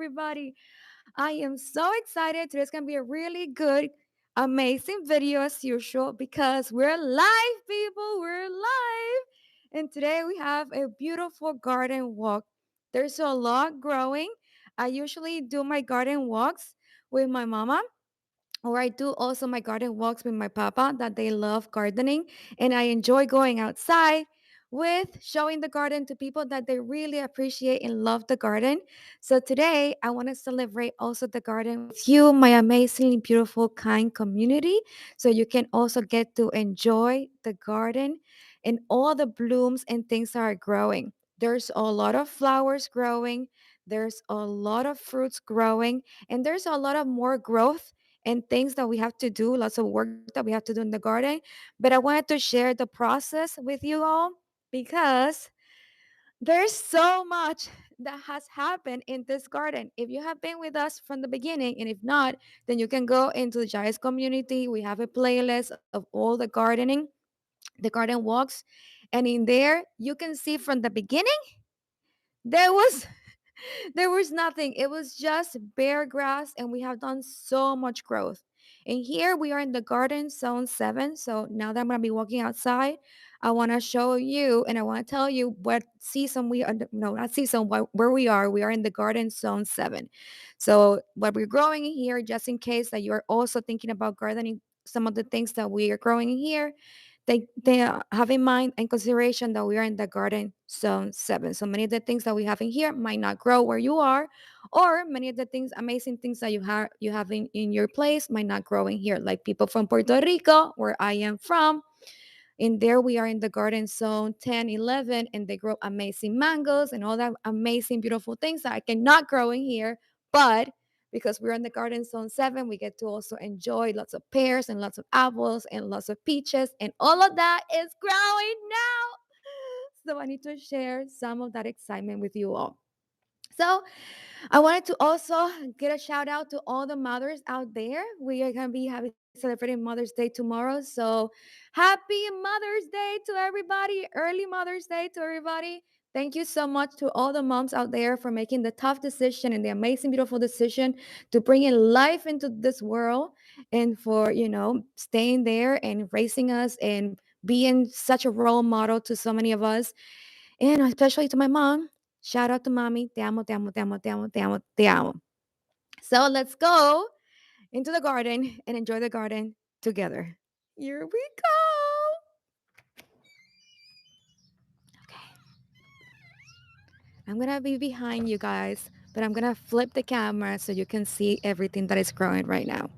everybody. I am so excited. Today's going to be a really good, amazing video as usual because we're live, people. We're live. And today we have a beautiful garden walk. There's a lot growing. I usually do my garden walks with my mama, or I do also my garden walks with my papa that they love gardening, and I enjoy going outside with showing the garden to people that they really appreciate and love the garden. So today I want to celebrate also the garden with you, my amazingly beautiful kind community, so you can also get to enjoy the garden and all the blooms and things that are growing. There's a lot of flowers growing, there's a lot of fruits growing, and there's a lot of more growth and things that we have to do, lots of work that we have to do in the garden. But I wanted to share the process with you all because there's so much that has happened in this garden. If you have been with us from the beginning, and if not, then you can go into the Giants community. We have a playlist of all the gardening, the garden walks, and in there you can see from the beginning there was there was nothing. It was just bare grass, and we have done so much growth. And here we are in the garden zone 7. So now that I'm going to be walking outside, I want to show you and I want to tell you what season we are. No, not season, where we are. We are in the garden zone 7. So, what we're growing in here, just in case that you're also thinking about gardening, some of the things that we are growing in here, they have in mind and consideration that we are in the garden zone 7. So many of the things that we have in here might not grow where you are, or many of the things, amazing things that you have in your place might not grow in here. Like people from Puerto Rico, where I am from, in there we are in the garden zone 10, 11, and they grow amazing mangoes and all that amazing beautiful things that I cannot grow in here. But because we're in the garden zone 7, we get to also enjoy lots of pears and lots of apples and lots of peaches, and all of that is growing now. So I need to share some of that excitement with you all. So I wanted to also get a shout out to all the mothers out there. We are going to be celebrating Mother's Day tomorrow. So happy Mother's Day to everybody. Early Mother's Day to everybody. Thank you so much to all the moms out there for making the tough decision and the amazing, beautiful decision to bring in life into this world, and for, staying there and raising us and being such a role model to so many of us, and especially to my mom. Shout out to mommy. Te amo, te amo, te amo, te amo, te amo, te amo. So let's go into the garden and enjoy the garden together. Here we go. Okay. I'm going to be behind you guys, but I'm going to flip the camera so you can see everything that is growing right now.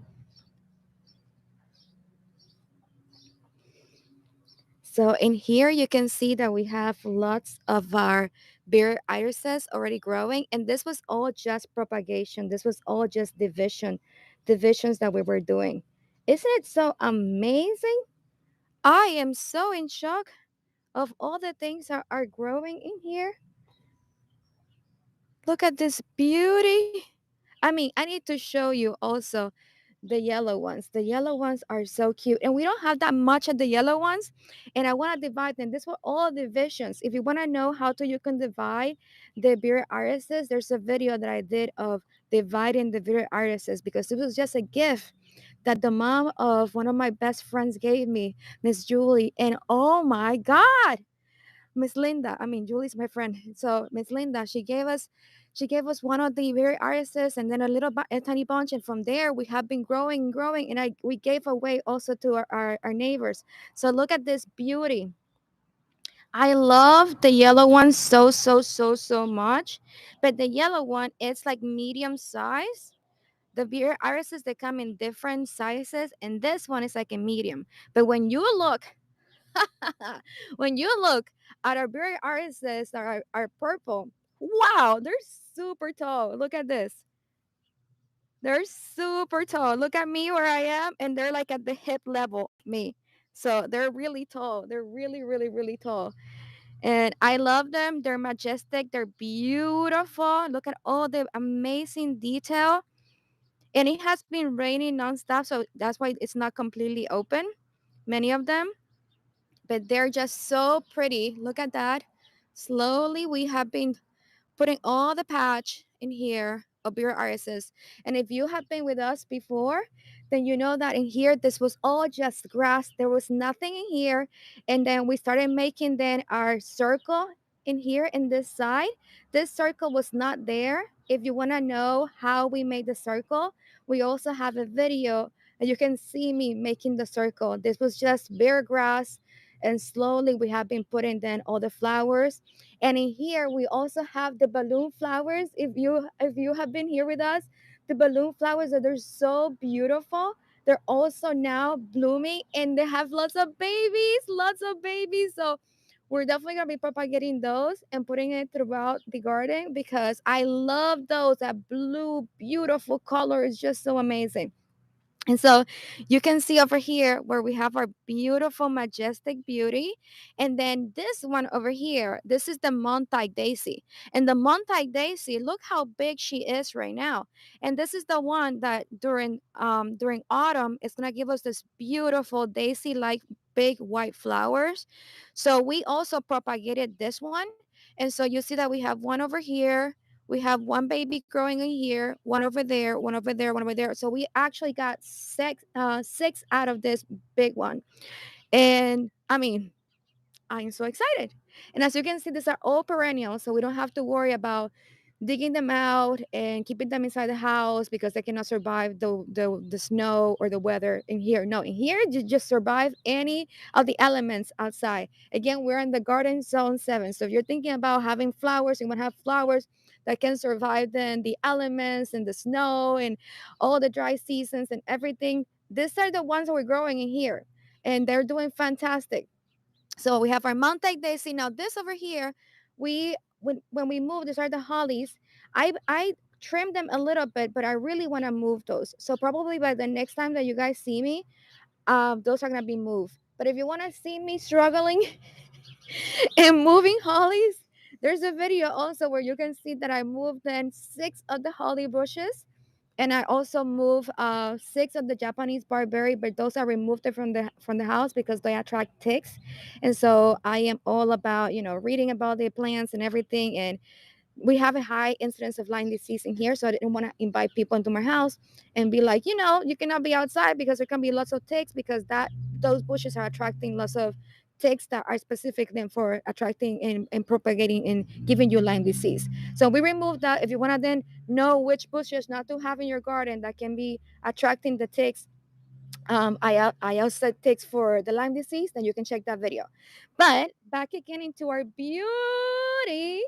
So in here, you can see that we have lots of our beer irises already growing. And this was all just propagation. This was all just divisions that we were doing. Isn't it so amazing? I am so in shock of all the things that are growing in here. Look at this beauty. I mean, I need to show you also the yellow ones. The yellow ones are so cute. And we don't have that much of the yellow ones. And I want to divide them. These were all divisions. If you want to know how to you can divide the beer irises, there's a video that I did of dividing the beer irises, because it was just a gift that the mom of one of my best friends gave me, Miss Julie. And oh my God, Miss Linda. I mean, Julie's my friend. So Miss Linda, she gave us one of the very irises, and then a tiny bunch, and from there we have been growing and growing, and we gave away also to our neighbors. So look at this beauty. I love the yellow one so so so so much, but the yellow one, it's like medium size. The beer irises, they come in different sizes, and this one is like a medium. But when you look, when you look at our berry irises that are purple, wow, they're super tall. Look at this. They're super tall. Look at me where I am, and they're like at the hip level of me. So they're really tall. They're really, really, really tall. And I love them. They're majestic. They're beautiful. Look at all the amazing detail. And it has been raining nonstop, so that's why it's not completely open, many of them. But they're just so pretty. Look at that. Slowly, we have been putting all the patch in here of beer irises. And if you have been with us before, then you know that in here this was all just grass. There was nothing in here. And then we started making then our circle in here in this side. This circle was not there. If you want to know how we made the circle, we also have a video and you can see me making the circle. This was just bare grass, and slowly we have been putting then all the flowers. And in here we also have the balloon flowers. If you have been here with us, the balloon flowers that they're so beautiful. They're also now blooming and they have lots of babies. So we're definitely gonna be propagating those and putting it throughout the garden because I love those. That blue, beautiful color is just so amazing. And so you can see over here where we have our beautiful Majestic Beauty. And then this one over here, this is the Montauk Daisy. And the Montauk Daisy, look how big she is right now. And this is the one that during autumn is gonna give us this beautiful daisy-like big white flowers. So we also propagated this one. And so you see that we have one over here, we have one baby growing in here, one over there, one over there, one over there. So we actually got six out of this big one. And I mean, I'm so excited. And as you can see, these are all perennials, so we don't have to worry about digging them out and keeping them inside the house because they cannot survive the snow or the weather in here. No, in here you just survive any of the elements outside. Again, we're in the garden zone 7. So if you're thinking about having flowers, you want to have flowers that can survive then the elements and the snow and all the dry seasons and everything. These are the ones that we're growing in here. And they're doing fantastic. So we have our Montauk Daisy. Now this over here, when we move, these are the hollies. I trimmed them a little bit, but I really want to move those. So probably by the next time that you guys see me, those are gonna be moved. But if you want to see me struggling and moving hollies, there's a video also where you can see that I moved then 6 of the holly bushes, and I also moved 6 of the Japanese barberry, but those are removed from the house because they attract ticks. And so I am all about reading about the plants and everything. And we have a high incidence of Lyme disease in here, so I didn't want to invite people into my house and be like, you cannot be outside because there can be lots of ticks because those bushes are attracting lots of ticks that are specific then for attracting and propagating and giving you Lyme disease. So we removed that. If you want to then know which bushes not to have in your garden that can be attracting the ticks, I also ticks for the Lyme disease, then you can check that video. But back again into our beauty,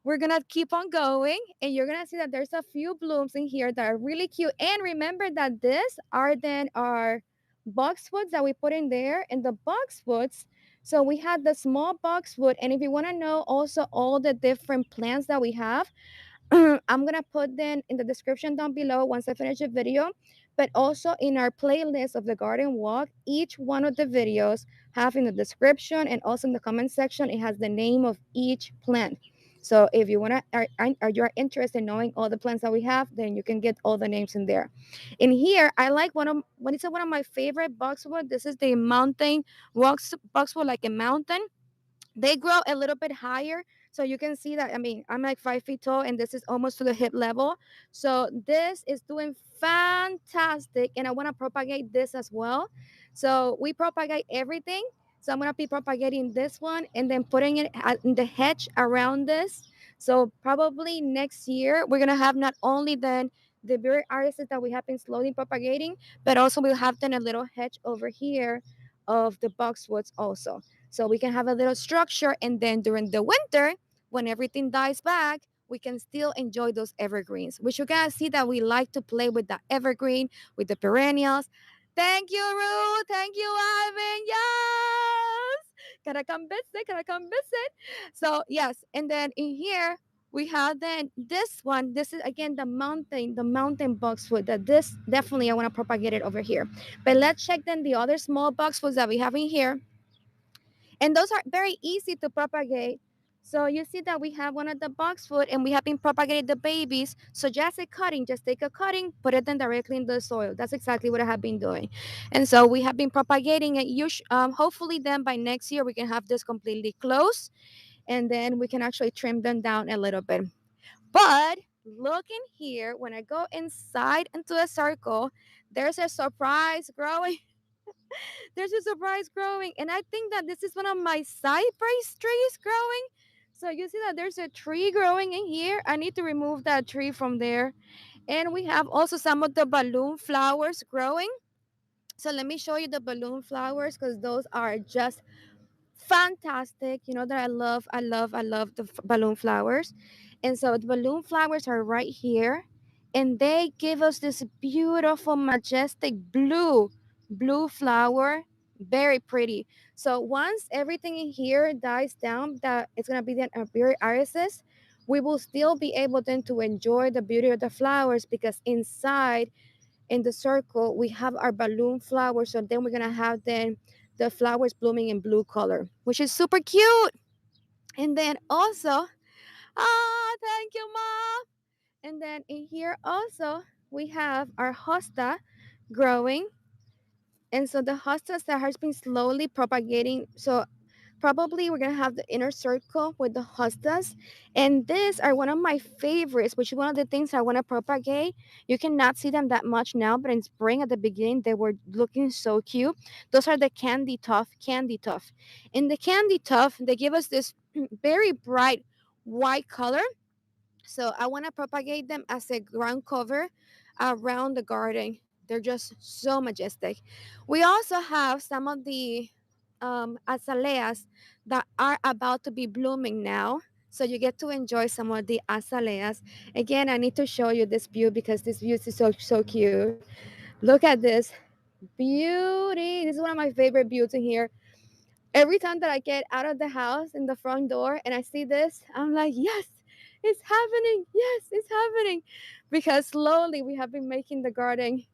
we're gonna keep on going and you're gonna see that there's a few blooms in here that are really cute. And remember that these are then our boxwoods that we put in there. And the boxwoods, so we had the small boxwood. And if you want to know also all the different plants that we have, I'm gonna put them in the description down below once I finish the video. But also in our playlist of the garden walk, each one of the videos have in the description and also in the comment section, it has the name of each plant. So if you wanna are you are interested in knowing all the plants that we have, then you can get all the names in there. In here, I like one of my favorite boxwood. This is the mountain boxwood, like a mountain. They grow a little bit higher, so you can see that. I mean, I'm like 5 feet tall and this is almost to the hip level. So this is doing fantastic and I want to propagate this as well. So we propagate everything. So I'm going to be propagating this one and then putting it in the hedge around this. So probably next year we're going to have not only then the berry irises that we have been slowly propagating, but also we'll have then a little hedge over here of the boxwoods also, so we can have a little structure. And then during the winter, when everything dies back, we can still enjoy those evergreens, which you guys see that we like to play with the evergreen, with the perennials. Thank you, Ruth. Thank you, Ivan. Yes. Can I come visit? Can I come visit? So yes, and then in here we have then this one. This is again the mountain boxwood. That this definitely I want to propagate it over here. But let's check then the other small boxwoods that we have in here, and those are very easy to propagate. So you see that we have one of the boxwood and we have been propagating the babies. So just a cutting, just take a cutting, put it then directly in the soil. That's exactly what I have been doing. And so we have been propagating it. Hopefully then by next year we can have this completely closed and then we can actually trim them down a little bit. But look in here. When I go inside into a circle, there's a surprise growing. There's a surprise growing. And I think that this is one of my cypress trees growing. So you see that there's a tree growing in here. I need to remove that tree from there. And we have also some of the balloon flowers growing. So let me show you the balloon flowers because those are just fantastic. You know that I love the balloon flowers. And so the balloon flowers are right here, and they give us this beautiful majestic blue flower, very pretty. So once everything in here dies down, that it's going to be the very irises, we will still be able then to enjoy the beauty of the flowers, because inside in the circle we have our balloon flowers. So then we're gonna have then the flowers blooming in blue color, which is super cute. And then also, thank you, mom. And then in here also we have our hosta growing. And so the hostas that has been slowly propagating. So probably we're gonna have the inner circle with the hostas, and these are one of my favorites, which is one of the things I want to propagate. You cannot see them that much now, but in spring at the beginning they were looking so cute. Those are the candy tuft. In the candy tuft, they give us this very bright white color, so I want to propagate them as a ground cover around the garden. They're just so majestic. We also have some of the azaleas that are about to be blooming now. So you get to enjoy some of the azaleas. Again, I need to show you this view because this view is so cute. Look at this beauty. This is one of my favorite views in here. Every time that I get out of the house in the front door and I see this, I'm like, yes, it's happening. Yes, it's happening. Because slowly we have been making the garden,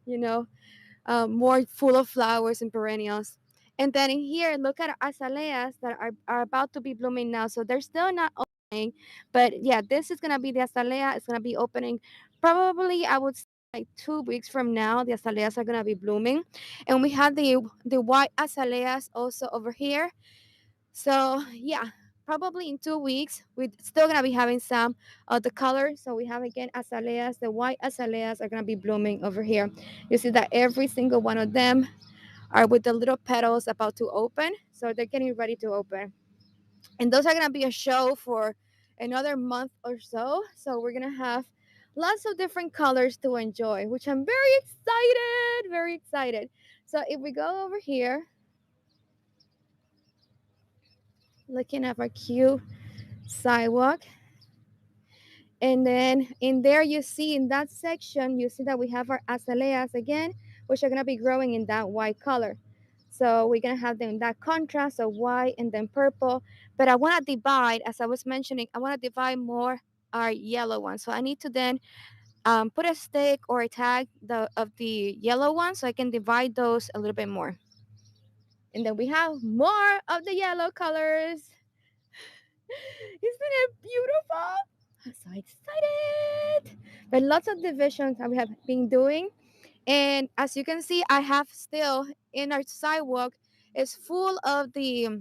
more full of flowers and perennials. And then in here, look at azaleas that are about to be blooming now. So they're still not opening. But yeah, this is going to be the azalea. It's going to be opening probably, I would say, like 2 weeks from now. The azaleas are going to be blooming. And we have the white azaleas also over here. So yeah, probably in 2 weeks, we're still gonna be having some of the color. So we have again azaleas. The white azaleas are gonna be blooming over here. You see that every single one of them are with the little petals about to open. So they're getting ready to open. And those are gonna be a show for another month or so. So we're gonna have lots of different colors to enjoy, which I'm very excited. So if we go over here, looking at our cute sidewalk. And then in there, you see in that section, you see that we have our azaleas again, which are going to be growing in that white color. So we're going to have them that contrast of white and then purple. But I want to divide, as I was mentioning, I want to divide more our yellow ones. So I need to then put a stick or a tag of the yellow ones so I can divide those a little bit more. And then we have more of the yellow colors. Isn't it beautiful? I'm so excited. But lots of divisions that we have been doing. And as you can see, I have still in our sidewalk is full of the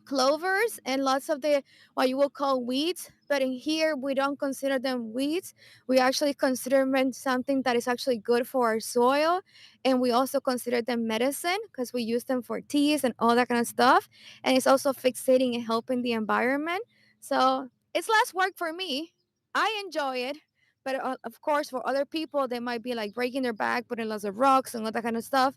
clovers and lots of the what you will call weeds. But in here we don't consider them weeds. We actually consider them something that is actually good for our soil. And we also consider them medicine because we use them for teas and all that kind of stuff. And it's also fixating and helping the environment. So it's less work for me. I enjoy it. But of course, for other people, they might be like breaking their back, putting lots of rocks and all that kind of stuff.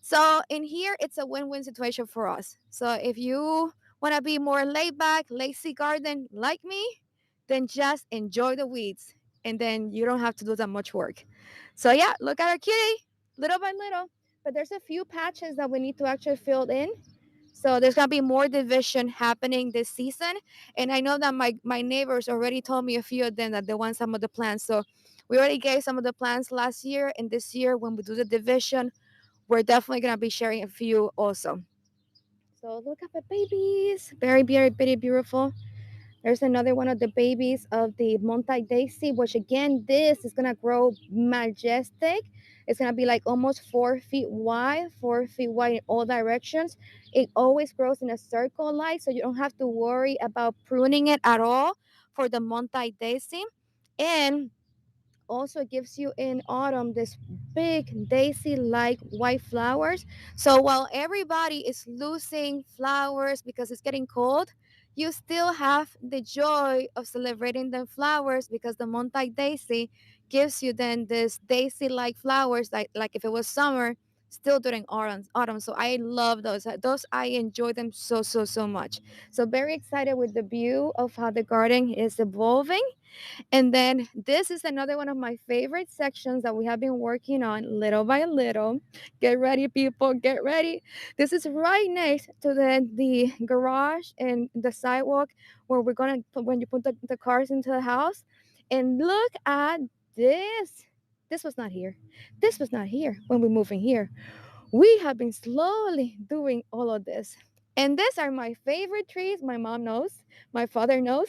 So in here, it's a win-win situation for us. So if you want to be more laid back, lazy garden like me, then just enjoy the weeds, and then you don't have to do that much work. So yeah, look at our kitty, little by little. But there's a few patches that we need to actually fill in. So there's gonna be more division happening this season, and I know that my neighbors already told me a few of them that they want some of the plants. So we already gave some of the plants last year, and this year when we do the division, we're definitely gonna be sharing a few also. So look at the babies, very beautiful. There's another one of the babies of the Montauk daisy, which again, this is gonna grow majestic. It's gonna be like almost 4 feet wide, 4 feet wide in all directions. It always grows in a circle like, so you don't have to worry about pruning it at all for the Montauk daisy. And also it gives you in autumn this big daisy like white flowers. So while everybody is losing flowers because it's getting cold, you still have the joy of celebrating the flowers because the Montauk daisy gives you then this daisy like flowers like if it was summer still during autumn. So I love those. I enjoy them so much. So very excited with the view of how the garden is evolving. And then this is another one of my favorite sections that we have been working on little by little. Get ready, people, get ready. This is right next to the garage and the sidewalk where we're gonna put when you put the cars into the house. And look at this. This was not here. This was not here when we moved in here. We have been slowly doing all of this. And these are my favorite trees. My mom knows, my father knows.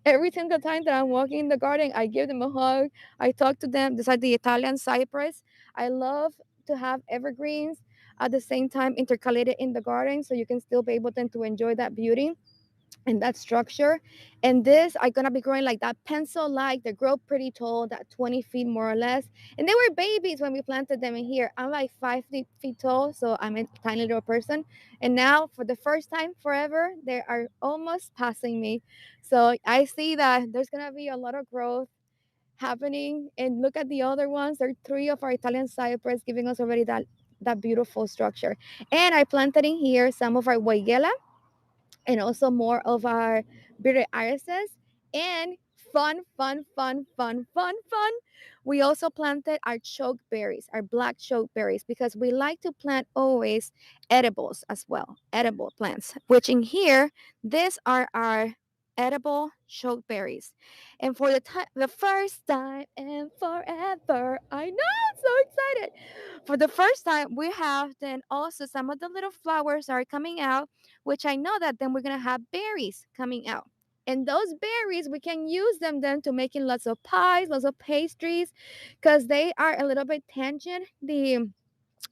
Every single time that I'm walking in the garden, I give them a hug. I talk to them. These are the Italian cypress. I love to have evergreens at the same time intercalated in the garden so you can still be able then to enjoy that beauty and that structure. And this are gonna be growing like that pencil like. They grow pretty tall, that 20 feet more or less. And they were babies when we planted them in here. I'm like 5 feet tall, so I'm a tiny little person. And now for the first time forever, they are almost passing me. So I see that there's gonna be a lot of growth happening. And look at the other ones. There are three of our Italian cypress giving us already that beautiful structure. And I planted in here some of our Weigela and also more of our bitter irises and fun. We also planted our chokeberries, our black chokeberries, because we like to plant always edibles as well, edible plants, which in here, these are our edible chokeberries. And for the first time and forever, I know, I'm so excited. For the first time, we have then also some of the little flowers are coming out, which I know that then we're gonna have berries coming out. And those berries, we can use them then to making lots of pies, lots of pastries, because they are a little bit tangent. The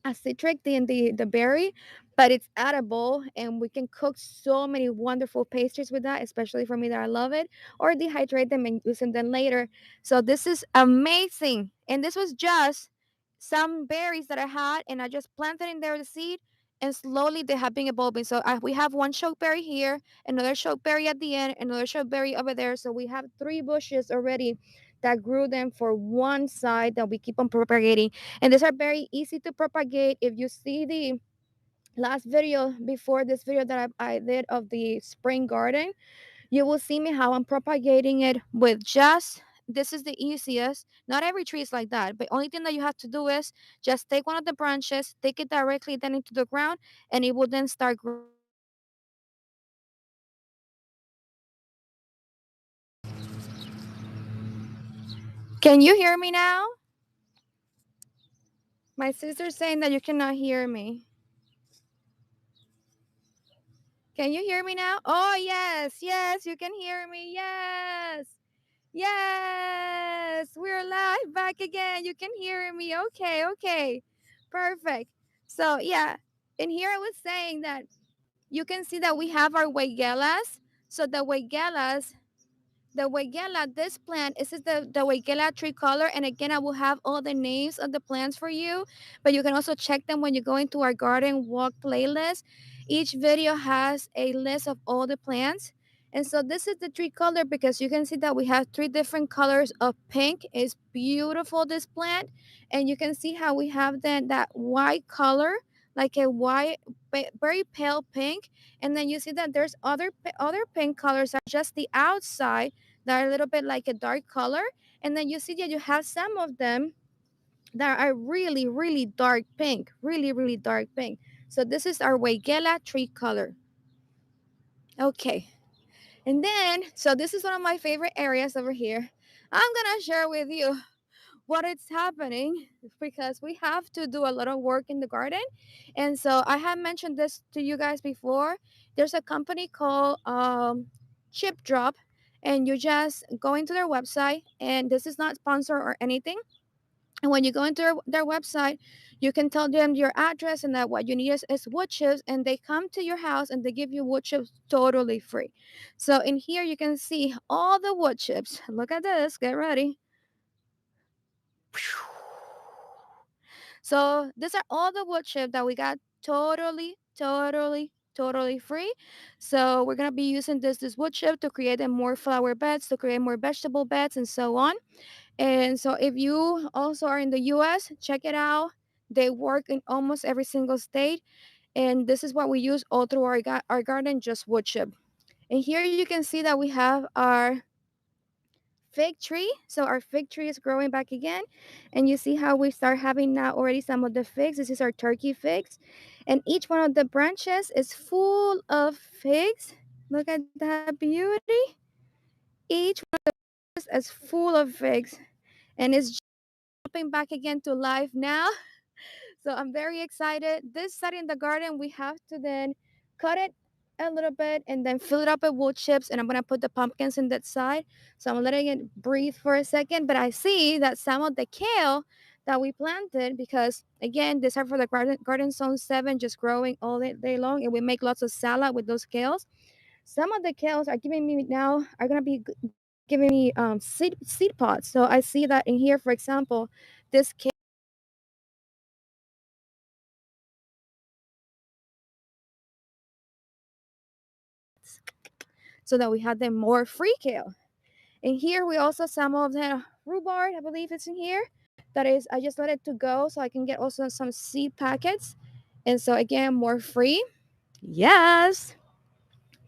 a citric in the berry, but it's edible and we can cook so many wonderful pastries with that, especially for me that I love it, or dehydrate them and use them then later. So this is amazing. And this was just some berries that I had and I just planted in there the seed and slowly they have been evolving. So we have one chokeberry here, another chokeberry at the end, another chokeberry over there. So we have three bushes already that grew them for one side that we keep on propagating, and these are very easy to propagate. If you see the last video before this video that I did of the spring garden, you will see me how I'm propagating it with just this is the easiest. Not every tree is like that, but only thing that you have to do is just take one of the branches, take it directly then into the ground, and it will then start Can you hear me now? My sister's saying that you cannot hear me. Can you hear me now? Oh, yes, you can hear me. Yes, we're live back again. You can hear me. Okay. Perfect. So, yeah, in here I was saying that you can see that we have our Weigela. So, the Weigela, this plant, this is the Weigela tree color. And again, I will have all the names of the plants for you, but you can also check them when you go into our garden walk playlist. Each video has a list of all the plants. And so this is the tree color because you can see that we have three different colors of pink. It's beautiful, this plant. And you can see how we have then that white color, like a white, very pale pink. And then you see that there's other pink colors are just the outside that are a little bit like a dark color. And then you see that you have some of them that are really dark pink, really dark pink. So this is our Weigela tree color. Okay. And then, so this is one of my favorite areas over here. I'm gonna share with you what is happening because we have to do a lot of work in the garden. And so I have mentioned this to you guys before. There's a company called Chip Drop, and you just go into their website, and this is not sponsored or anything. And when you go into their website, you can tell them your address and that what you need is wood chips, and they come to your house and they give you wood chips totally free. So in here you can see all the wood chips. Look at this. Get ready. So these are all the wood chips that we got totally free. So we're gonna be using this wood chip to create them more flower beds, to create more vegetable beds, and so on. And so if you also are in the US, check it out. They work in almost every single state. And this is what we use all through our garden, just wood chip. And here you can see that we have our fig tree. So our fig tree is growing back again. And you see how we start having now already some of the figs. This is our turkey figs. And each one of the branches is full of figs. Look at that beauty. Each one is full of figs. And it's jumping back again to life now. So I'm very excited. This side in the garden, we have to then cut it a little bit and then fill it up with wood chips. And I'm gonna put the pumpkins in that side. So I'm letting it breathe for a second. But I see that some of the kale that we planted, because again, these are for the garden zone 7, just growing all day long, and we make lots of salad with those kales. Some of the kales are giving me now are gonna be giving me seed pods. So I see that in here, for example, this kale, so that we had them more free kale. And here we also some of the rhubarb, I believe it's in here. That is, I just let it to go so I can get also some seed packets. And so again, more free. Yes.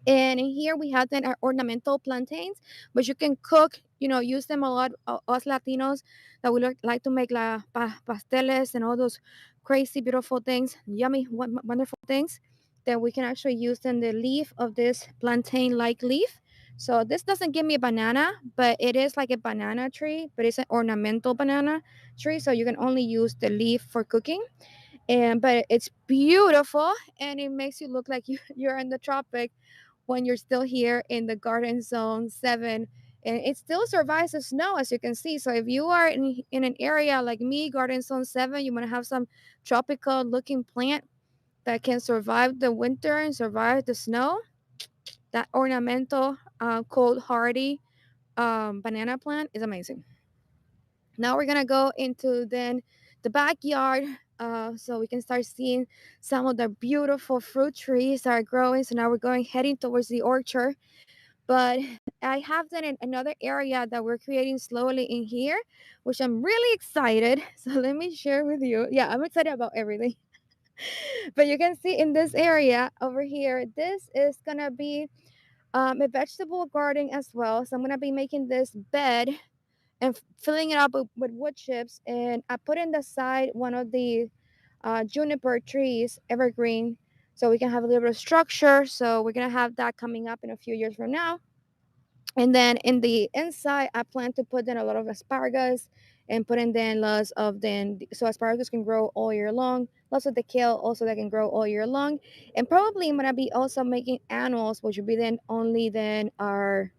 And in here we have then our ornamental plantains, but you can cook, use them a lot. Us Latinos that we like to make pasteles and all those crazy, beautiful things, yummy, wonderful things. Then we can actually use then the leaf of this plantain-like leaf. So this doesn't give me a banana, but it is like a banana tree, but it's an ornamental banana tree. So you can only use the leaf for cooking. But it's beautiful, and it makes you look like you're in the tropic when you're still here in the garden zone 7, and it still survives the snow, as you can see. So if you are in an area like me, garden zone 7, you want to have some tropical looking plant that can survive the winter and survive the snow. That ornamental cold hardy banana plant is amazing. Now we're gonna go into then the backyard, so we can start seeing some of the beautiful fruit trees that are growing. So now we're going heading towards the orchard. But I have then another area that we're creating slowly in here, which I'm really excited. So let me share with you. Yeah, I'm excited about everything. But you can see in this area over here, this is gonna be a vegetable garden as well. So I'm gonna be making this bed and filling it up with wood chips. And I put in the side one of the juniper trees, evergreen, so we can have a little bit of structure. So we're gonna have that coming up in a few years from now. And then in the inside, I plan to put in a lot of asparagus and put in then lots of then, so asparagus can grow all year long. Lots of the kale also that can grow all year long. And probably I'm gonna be also making annuals, which would be then only then our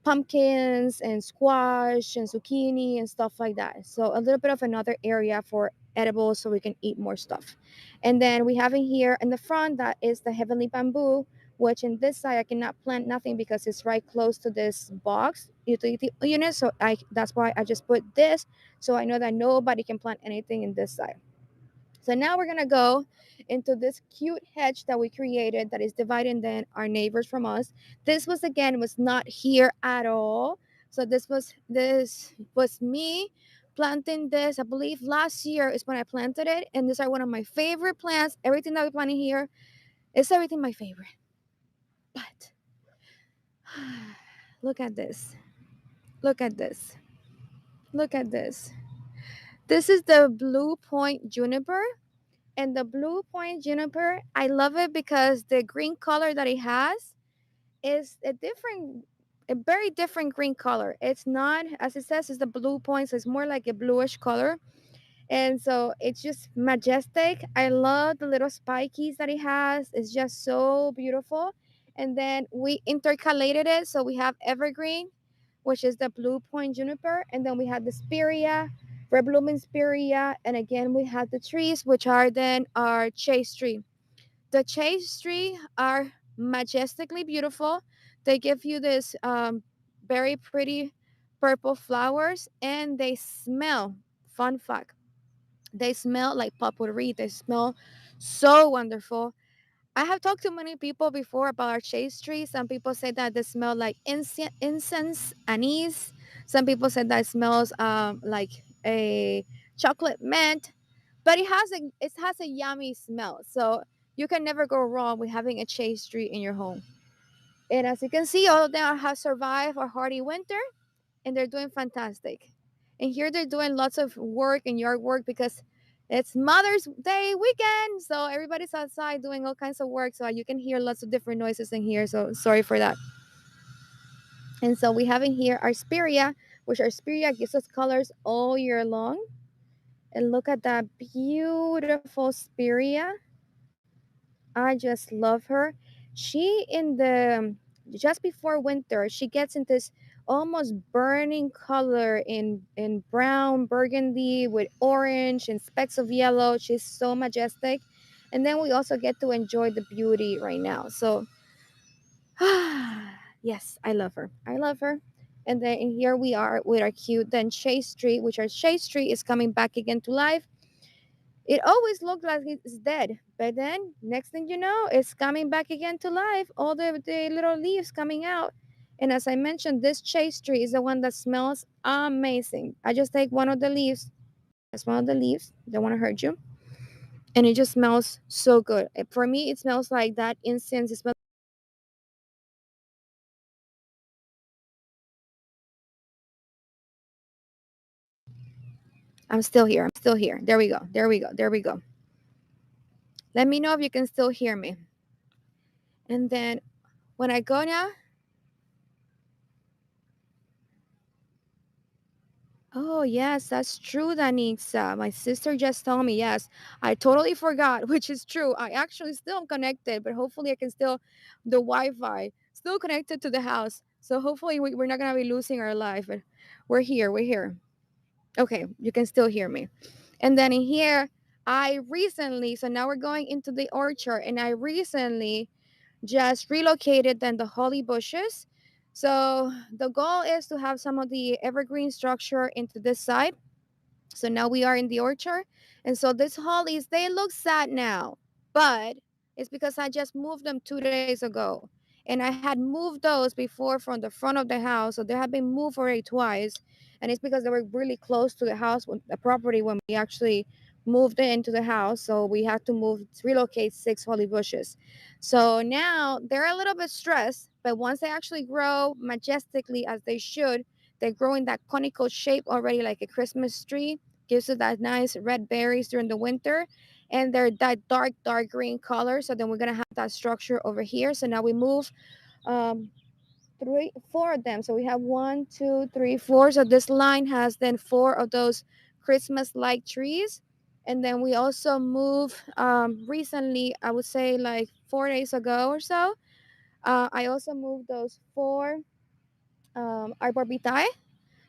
pumpkins and squash and zucchini and stuff like that. So a little bit of another area for edibles so we can eat more stuff. And then we have in here in the front that is the heavenly bamboo, which in this side I cannot plant nothing because it's right close to this box utility unit. So that's why I just put this, so I know that nobody can plant anything in this side. So now we're gonna go into this cute hedge that we created that is dividing then our neighbors from us. This was not here at all. So this was me planting this. I believe last year is when I planted it, and these are one of my favorite plants. Everything that we planted here is everything my favorite. But look at this. Look at this. Look at this. This is the blue point juniper. And the blue point juniper, I love it because the green color that it has is a very different green color. It's not, as it says, it's the blue points. It's more like a bluish color. And so it's just majestic. I love the little spikies that it has. It's just so beautiful. And then we intercalated it. So we have evergreen, which is the blue point juniper. And then we have the spirea, red blooming spirea, and again we have the trees, which are then our chase tree. The chase tree are majestically beautiful. They give you this very pretty purple flowers, and they smell. Fun fact: they smell like potpourri. They smell so wonderful. I have talked to many people before about our chase tree. Some people say that they smell like incense, anise. Some people say that it smells like a chocolate mint, but it has a yummy smell. So you can never go wrong with having a chase tree in your home. And as you can see, all of them have survived a hardy winter, and they're doing fantastic. And here they're doing lots of work and yard work because it's Mother's Day weekend. So everybody's outside doing all kinds of work. So you can hear lots of different noises in here. So sorry for that. And so we have in here our spirea, which our spirea gives us colors all year long. And look at that beautiful spirea. I just love her. She in the just before winter, she gets in this almost burning color in brown, burgundy with orange and specks of yellow. She's so majestic. And then we also get to enjoy the beauty right now. So yes, I love her. I love her. And then here we are with our cute then chase tree, which our chase tree is coming back again to life. It always looked like it's dead, but then next thing you know, it's coming back again to life. All the little leaves coming out. And as I mentioned, this chase tree is the one that smells amazing. I just take one of the leaves. That's one of the leaves. Don't want to hurt you. And it just smells so good. For me, it smells like that incense. It smells. I'm still here. I'm still here. There we go. There we go. There we go. Let me know if you can still hear me. And then when I go now, oh, yes, that's true, Danitza. My sister just told me, yes. I totally forgot, which is true. I actually still am connected, but hopefully I can still, the Wi Fi, still connected to the house. So hopefully we're not going to be losing our life. But we're here. We're here. Okay, you can still hear me. And then in here, I recently, so now we're going into the orchard, and I recently just relocated then the holly bushes. So the goal is to have some of the evergreen structure into this side. So now we are in the orchard. And so these hollies, they look sad now, but it's because I just moved them 2 days ago. And I had moved those before from the front of the house. So they have been moved already twice. And it's because they were really close to the house, the property when we actually moved into the house. So we had to relocate 6 holly bushes. So now they're a little bit stressed, but once they actually grow majestically as they should, they grow in that conical shape already like a Christmas tree, gives it that nice red berries during the winter, and they're that dark green color. So then we're gonna have that structure over here. So now we move um four of them. So we have 1, 2, 3, 4. So this line has then 4 of those Christmas like trees. And then we also move recently, I would say like 4 days ago or so. I also moved those 4 arborvitae.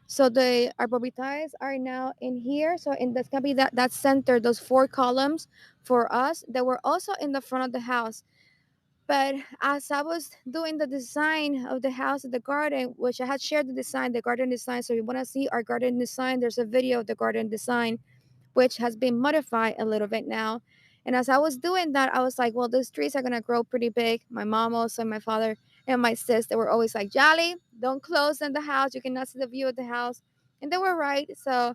So the arborvitaes are now in here. So in that's gonna be that center, those 4 columns for us that were also in the front of the house. But as I was doing the design of the house and the garden, which I had shared the design, the garden design. So if you want to see our garden design, there's a video of the garden design which has been modified a little bit now. And as I was doing that, I was like, well, these trees are gonna grow pretty big. My mom also, my father, and my sis, they were always like, Yali, don't close in the house. You cannot see the view of the house. And they were right. So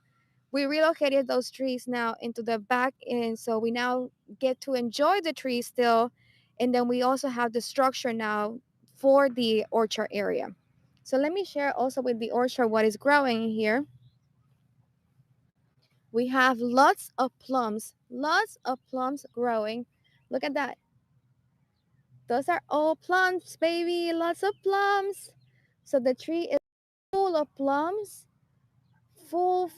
we relocated those trees now into the back. And so we now get to enjoy the trees still. And then we also have the structure now for the orchard area. So let me share also with the orchard what is growing here. We have lots of plums growing. Look at that. Those are all plums, baby. Lots of plums. So the tree is full of plums. Full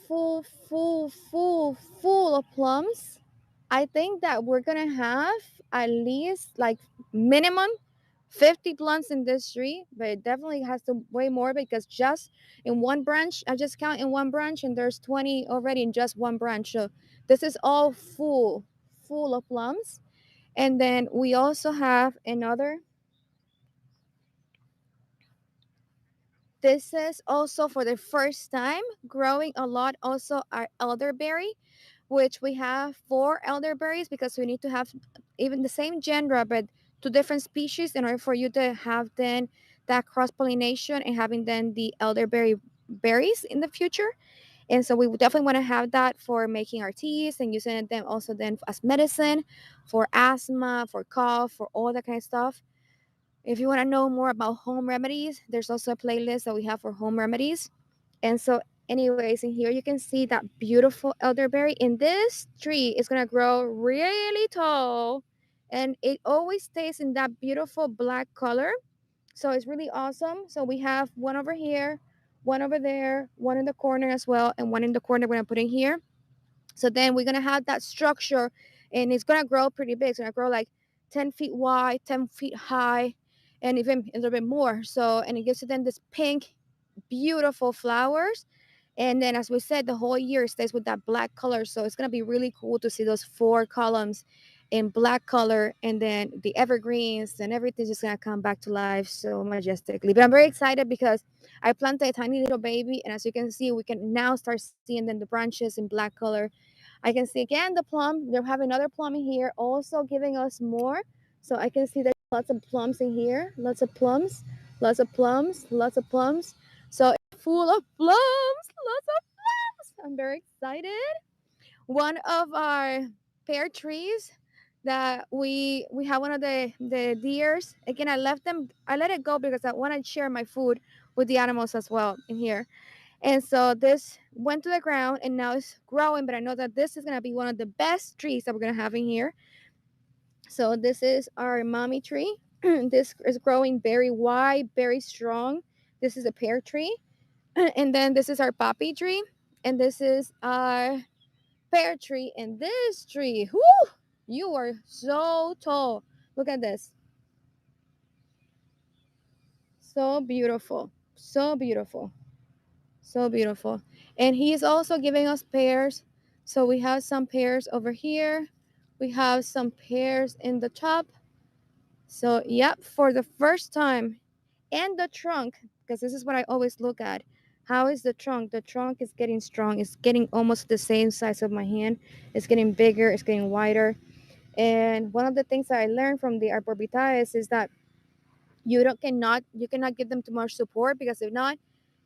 of plums. I think that we're going to have at least like minimum 50 plants in this tree, but it definitely has to way more because just in one branch, I just count in one branch and there's 20 already in just one branch. So this is all full of plums. And then we also have another. This is also for the first time growing a lot. Also, our elderberry, which we have four elderberries because we need to have even the same genre, but two different species in order for you to have then that cross pollination and having then the elderberry berries in the future. And so we would definitely want to have that for making our teas and using them also then as medicine for asthma, for cough, for all that kind of stuff. If you want to know more about home remedies, there's also a playlist that we have for home remedies. And so, anyways, in here you can see that beautiful elderberry. And this tree is gonna grow really tall, and it always stays in that beautiful black color. So it's really awesome. So we have one over here, one over there, one in the corner as well, and one in the corner we're gonna put in here. So then we're gonna have that structure, and it's gonna grow pretty big. It's gonna grow like 10 feet wide, 10 feet high, and even a little bit more. So, and it gives it then this pink, beautiful flowers. And then, as we said, the whole year stays with that black color. So it's gonna be really cool to see those four columns in black color, and then the evergreens and everything's just gonna come back to life so majestically. But I'm very excited because I planted a tiny little baby, and as you can see, we can now start seeing then the branches in black color. I can see again the plum. They have another plum in here, also giving us more. So I can see there's lots of plums in here, lots of plums, lots of plums, lots of plums. So it's full of plums, lots of plums. I'm very excited. One of our pear trees that we have one of the deers. Again, I let it go because I want to share my food with the animals as well in here. And so this went to the ground and now it's growing, but I know that this is going to be one of the best trees that we're going to have in here. So this is our mommy tree. This is growing very wide, very strong. This is a pear tree. And then this is our poppy tree. And this is our pear tree. And this tree, whoo, you are so tall. Look at this. So beautiful. So beautiful. So beautiful. And he is also giving us pears. So we have some pears over here. We have some pears in the top. So, yep, for the first time. And the trunk, because this is what I always look at. How is the trunk? The trunk is getting strong. It's getting almost the same size of my hand. It's getting bigger. It's getting wider. And one of the things that I learned from the arborvitaes is that you cannot give them too much support because if not,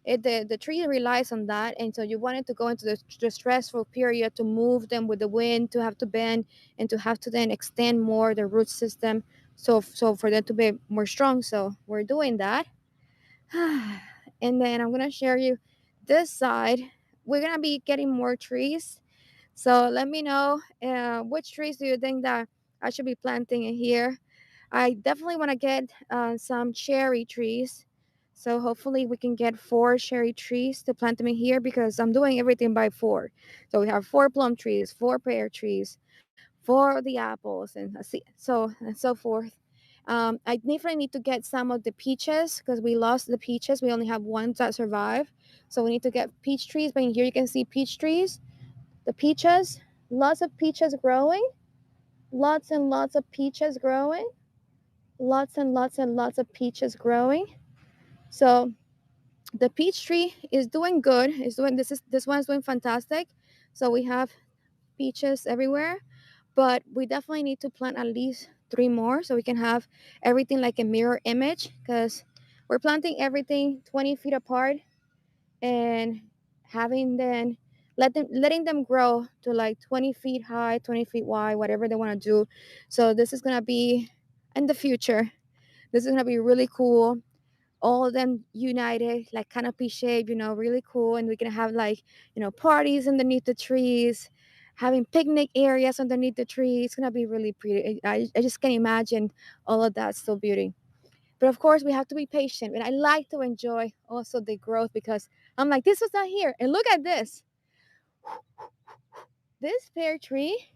the tree relies on that, and so you wanted to go into the stressful period to move them with the wind, to have to bend and to have to then extend more the root system, so for them to be more strong. So we're doing that. And then I'm gonna share you this side. We're gonna be getting more trees, so let me know which trees do you think that I should be planting in here. I definitely want to get some cherry trees. So hopefully we can get four cherry trees to plant them in here because I'm doing everything by four. So we have four plum trees, four pear trees, four of the apples, and so forth. I definitely need to get some of the peaches because we lost the peaches. We only have ones that survive. So we need to get peach trees. But in here you can see peach trees, the peaches, lots of peaches growing, lots and lots of peaches growing, lots and lots and lots of peaches growing. So the peach tree is doing good. Is doing this one's doing fantastic. So we have peaches everywhere, but we definitely need to plant at least three more so we can have everything like a mirror image because we're planting everything 20 feet apart and having then letting them grow to like 20 feet high, 20 feet wide, whatever they want to do. So this is gonna be in the future. This is gonna be really cool. All of them united, like canopy shape, really cool. And we can have like, parties underneath the trees, having picnic areas underneath the trees. It's gonna be really pretty. I just can imagine all of that so beauty. But of course, we have to be patient. And I like to enjoy also the growth because I'm like, this was not here. And look at this. This pear tree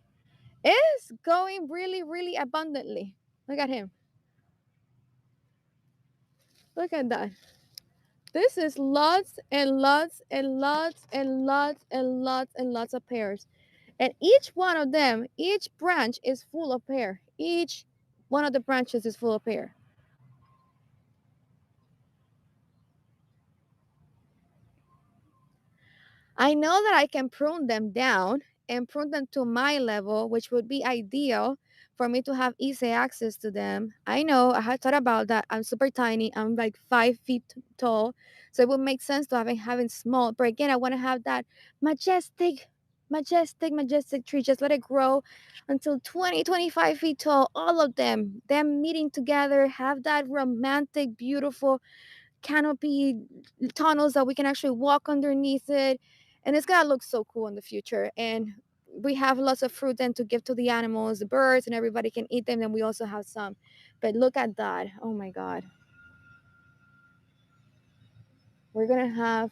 is going really, really abundantly. Look at him. Look at that. This is lots and lots and lots and lots and lots and lots of pears. And each one of them, each branch is full of pear. Each one of the branches is full of pear. I know that I can prune them down and prune them to my level, which would be ideal for me to have easy access to them. I know I had thought about that. I'm super tiny. I'm like 5 feet tall. So it would make sense to having small. But again, I want to have that majestic, majestic tree. Just let it grow until 20, 25 feet tall. All of them meeting together, have that romantic, beautiful canopy tunnels that we can actually walk underneath it, and it's gonna look so cool in the future. And we have lots of fruit then to give to the animals, the birds, and everybody can eat them. And we also have some. But look at that. Oh my god, we're gonna have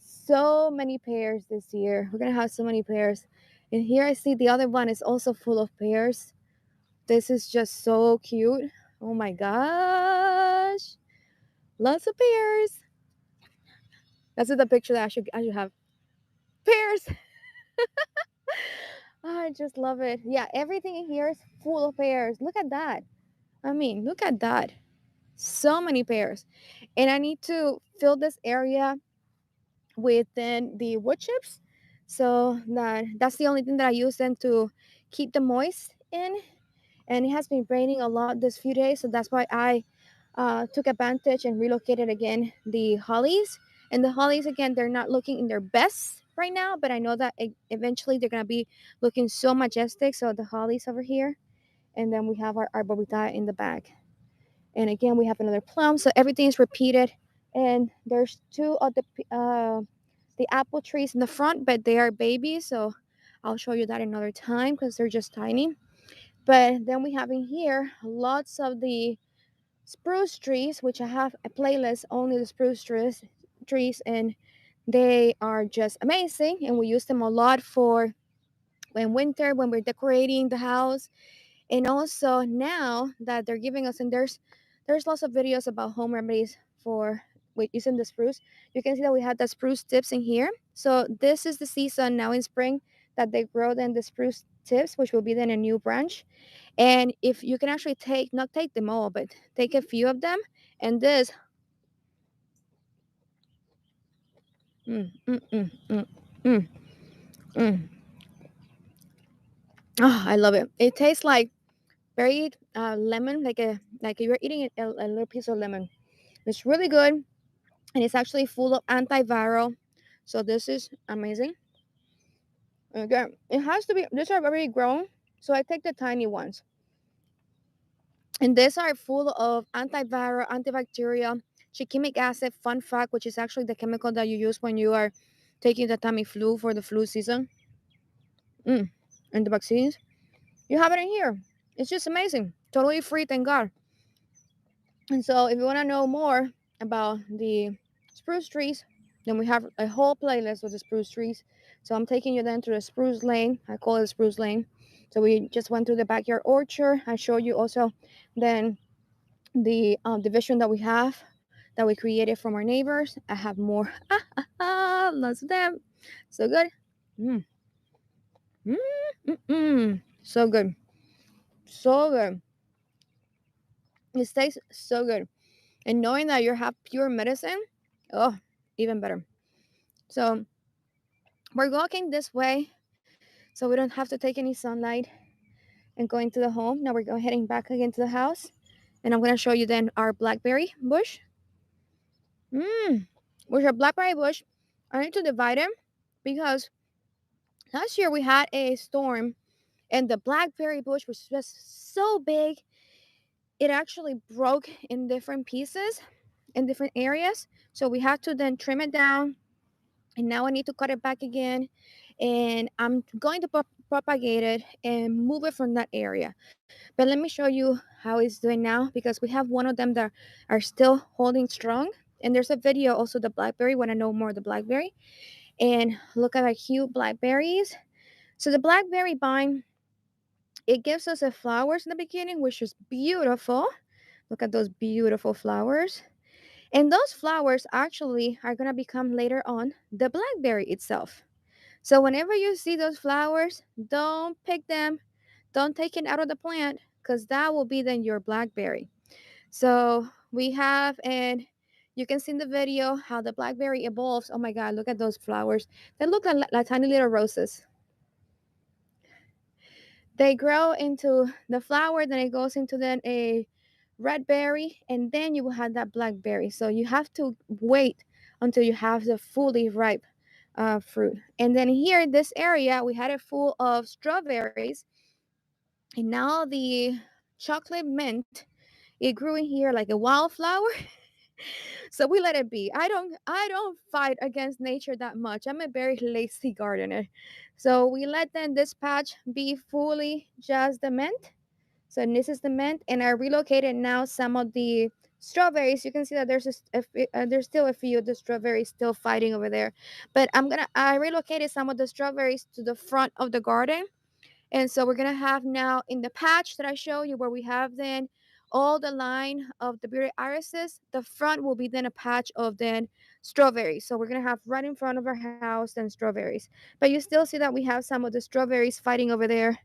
so many pears this year. We're gonna have so many pears. And here I see the other one is also full of pears. This is just so cute. Oh my gosh, lots of pears. That's the picture that I should have. Pears. I just love it. Yeah, everything in here is full of pears. Look at that. I mean, look at that. So many pears. And I need to fill this area with then the wood chips. So that's the only thing that I use then to keep the moist in. And it has been raining a lot this few days, so that's why I took advantage and relocated again the hollies. And the hollies again, they're not looking in their best right now, but I know that eventually they're gonna be looking so majestic. So the hollies over here, and then we have our arborvitae in the back. And again, we have another plum. So everything is repeated. And there's two of the apple trees in the front, but they are babies. So I'll show you that another time because they're just tiny. But then we have in here lots of the spruce trees, which I have a playlist only the trees, and they are just amazing. And we use them a lot for in winter when we're decorating the house. And also now that they're giving us, and there's lots of videos about home remedies for with using the spruce. You can see that we had the spruce tips in here. So this is the season now in spring that they grow then the spruce tips, which will be then a new branch. And if you can actually not take them all, but take a few of them, and this, mm, mm, mm, mm, mm, mm. Oh, I love it. It tastes like very lemon, like you're eating a little piece of lemon. It's really good, and it's actually full of antiviral. So this is amazing. Again, it has to be. These are already grown, so I take the tiny ones. And these are full of antiviral, antibacterial, shikimic acid. Fun fact, which is actually the chemical that you use when you are taking the Tamiflu for the flu season. And the vaccines, you have it in here. It's just amazing. Totally free, thank God. And so, if you want to know more about the spruce trees, then we have a whole playlist with the spruce trees. So I'm taking you then to the spruce lane. I call it spruce lane. So we just went through the backyard orchard. I showed you also then the division that we have that we created from our neighbors. I have more. Lots of them. So good. Mm. Mm, mm, mm. So good. So good. It tastes so good. And knowing that you have pure medicine, oh, even better. So we're walking this way so we don't have to take any sunlight and go into the home. Now we're going heading back again to the house. And I'm going to show you then our blackberry bush. With our blackberry bush, I need to divide them because last year we had a storm and the blackberry bush was just so big. It actually broke in different pieces in different areas. So we had to then trim it down. And now I need to cut it back again. And I'm going to propagate it and move it from that area. But let me show you how it's doing now because we have one of them that are still holding strong. And there's a video also the blackberry when I know more of the blackberry. And look at our cute blackberries. So the blackberry vine, it gives us the flowers in the beginning, which is beautiful. Look at those beautiful flowers. And those flowers actually are going to become later on the blackberry itself. So whenever you see those flowers, don't pick them, don't take it out of the plant, because that will be then your blackberry. So we have, and you can see in the video how the blackberry evolves. Oh my God, look at those flowers. They look like tiny little roses. They grow into the flower, then it goes into then a red berry, and then you will have that blackberry. So you have to wait until you have the fully ripe fruit. And then here, this area, we had it full of strawberries, and now the chocolate mint, it grew in here like a wildflower. So we let it be. I don't fight against nature that much. I'm a very lazy gardener. So we let then this patch be fully just the mint. So this is the mint, and I relocated now some of the strawberries. You can see that there's still a few of the strawberries still fighting over there, but I relocated some of the strawberries to the front of the garden. And so we're gonna have now in the patch that I show you where we have then all the line of the beauty irises, the front will be then a patch of then strawberries. So we're gonna have right in front of our house then strawberries. But you still see that we have some of the strawberries fighting over there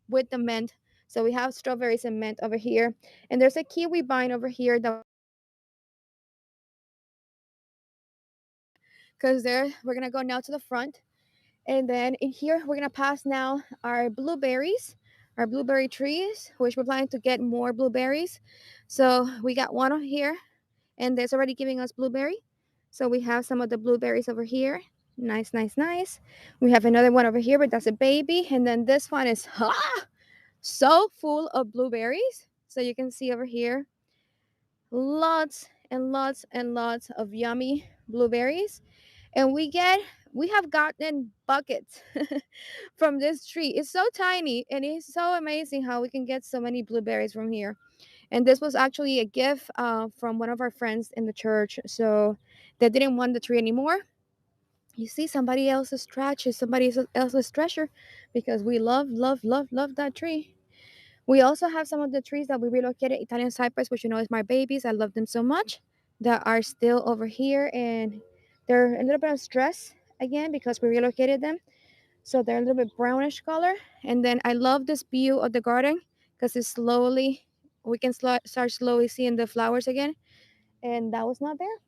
with the mint. So we have strawberries and mint over here. And there's a kiwi vine over here that because there we're gonna go now to the front. And then in here, we're gonna pass now our blueberry trees, which we're planning to get more blueberries. So we got one over here, and there's already giving us blueberry. So we have some of the blueberries over here. Nice, nice, nice. We have another one over here, but that's a baby. And then this one is so full of blueberries. So you can see over here, lots and lots and lots of yummy blueberries. And we have gotten buckets from this tree. It's so tiny, and it's so amazing how we can get so many blueberries from here. And this was actually a gift from one of our friends in the church. So they didn't want the tree anymore. You see, somebody else's trash is somebody else's treasure, because we love, love, love, love that tree. We also have some of the trees that we relocated, Italian cypress, which you know is my babies. I love them so much, that are still over here, and they're a little bit of stress again because we relocated them. So they're a little bit brownish color. And then I love this view of the garden because it's slowly, we can start slowly seeing the flowers again. And that was not there.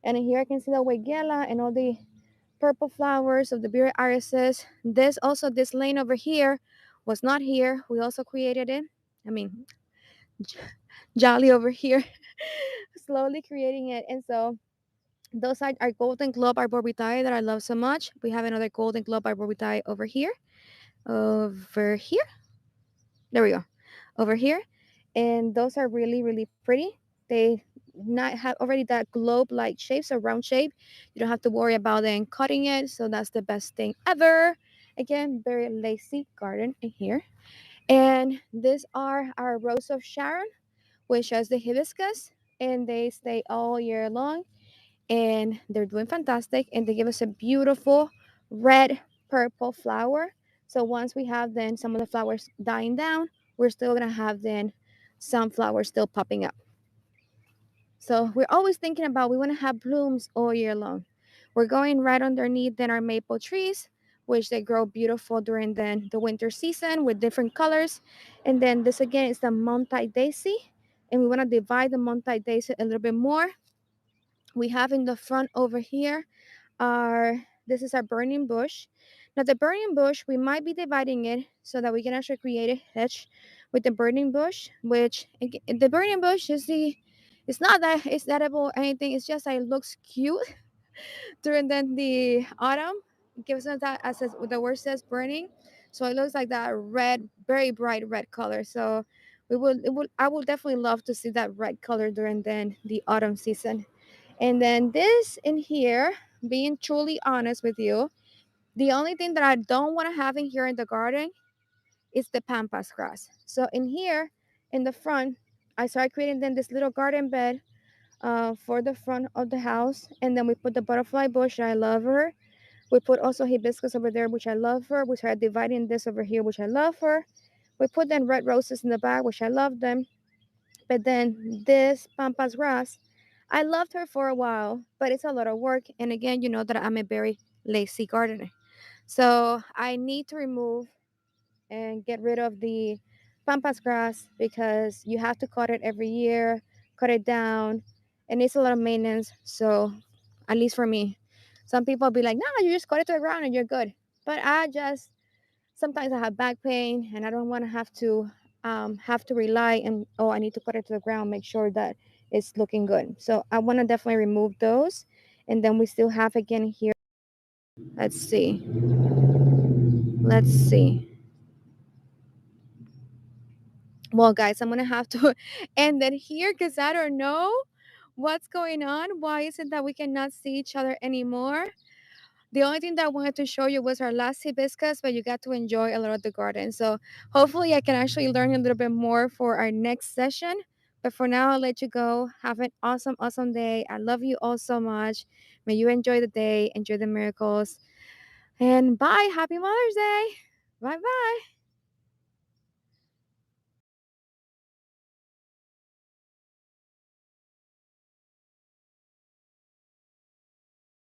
And in here I can see the Weigela and all the purple flowers of the bearded irises. This lane over here was not here. We also created it. I mean, Jolly over here, slowly creating it. And so those are our golden globe arborvitae that I love so much. We have another golden globe arborvitae over here. Over here. There we go. Over here. And those are really, really pretty. They not have already that globe like shape, so round shape. You don't have to worry about then cutting it. So that's the best thing ever. Again, very lazy garden in here. And these are our Rose of Sharon, which has the hibiscus, and they stay all year long, and they're doing fantastic, and they give us a beautiful red purple flower. So once we have then some of the flowers dying down, we're still gonna have then some flowers still popping up. So we're always thinking about, we want to have blooms all year long. We're going right underneath then our maple trees, which they grow beautiful during then the winter season with different colors. And then this again is the Montauk daisy, and we want to divide the Montauk daisy a little bit more. We have in the front over here our, this is our burning bush. Now the burning bush, we might be dividing it so that we can actually create a hedge with the burning bush, which the burning bush is it's not that it's edible or anything, it's just that it looks cute during then the autumn. It gives us that, as the word says, burning. So it looks like that red, very bright red color. So I would definitely love to see that red color during then the autumn season. And then this in here, being truly honest with you, the only thing that I don't want to have in here in the garden is the pampas grass. So in here, in the front, I started creating then this little garden bed for the front of the house. And then we put the butterfly bush, I love her. We put also hibiscus over there, which I love her. We started dividing this over here, which I love her. We put then red roses in the back, which I love them. But then this pampas grass, I loved her for a while, but it's a lot of work. And again, you know that I'm a very lazy gardener. So I need to remove and get rid of the pampas grass because you have to cut it every year, cut it down, and it's a lot of maintenance. So, at least for me, some people be like, "No, you just cut it to the ground and you're good." But I just sometimes I have back pain and I don't want to have to rely and oh I need to cut it to the ground, make sure that it's looking good. So I want to definitely remove those, and then we still have again here. Let's see. Let's see. Well, guys, I'm gonna have to end it here because I don't know what's going on. Why is it that we cannot see each other anymore? The only thing that I wanted to show you was our last hibiscus, but you got to enjoy a lot of the garden. So hopefully I can actually learn a little bit more for our next session. But for now, I'll let you go. Have an awesome, awesome day. I love you all so much. May you enjoy the day, enjoy the miracles. And bye. Happy Mother's Day. Bye bye.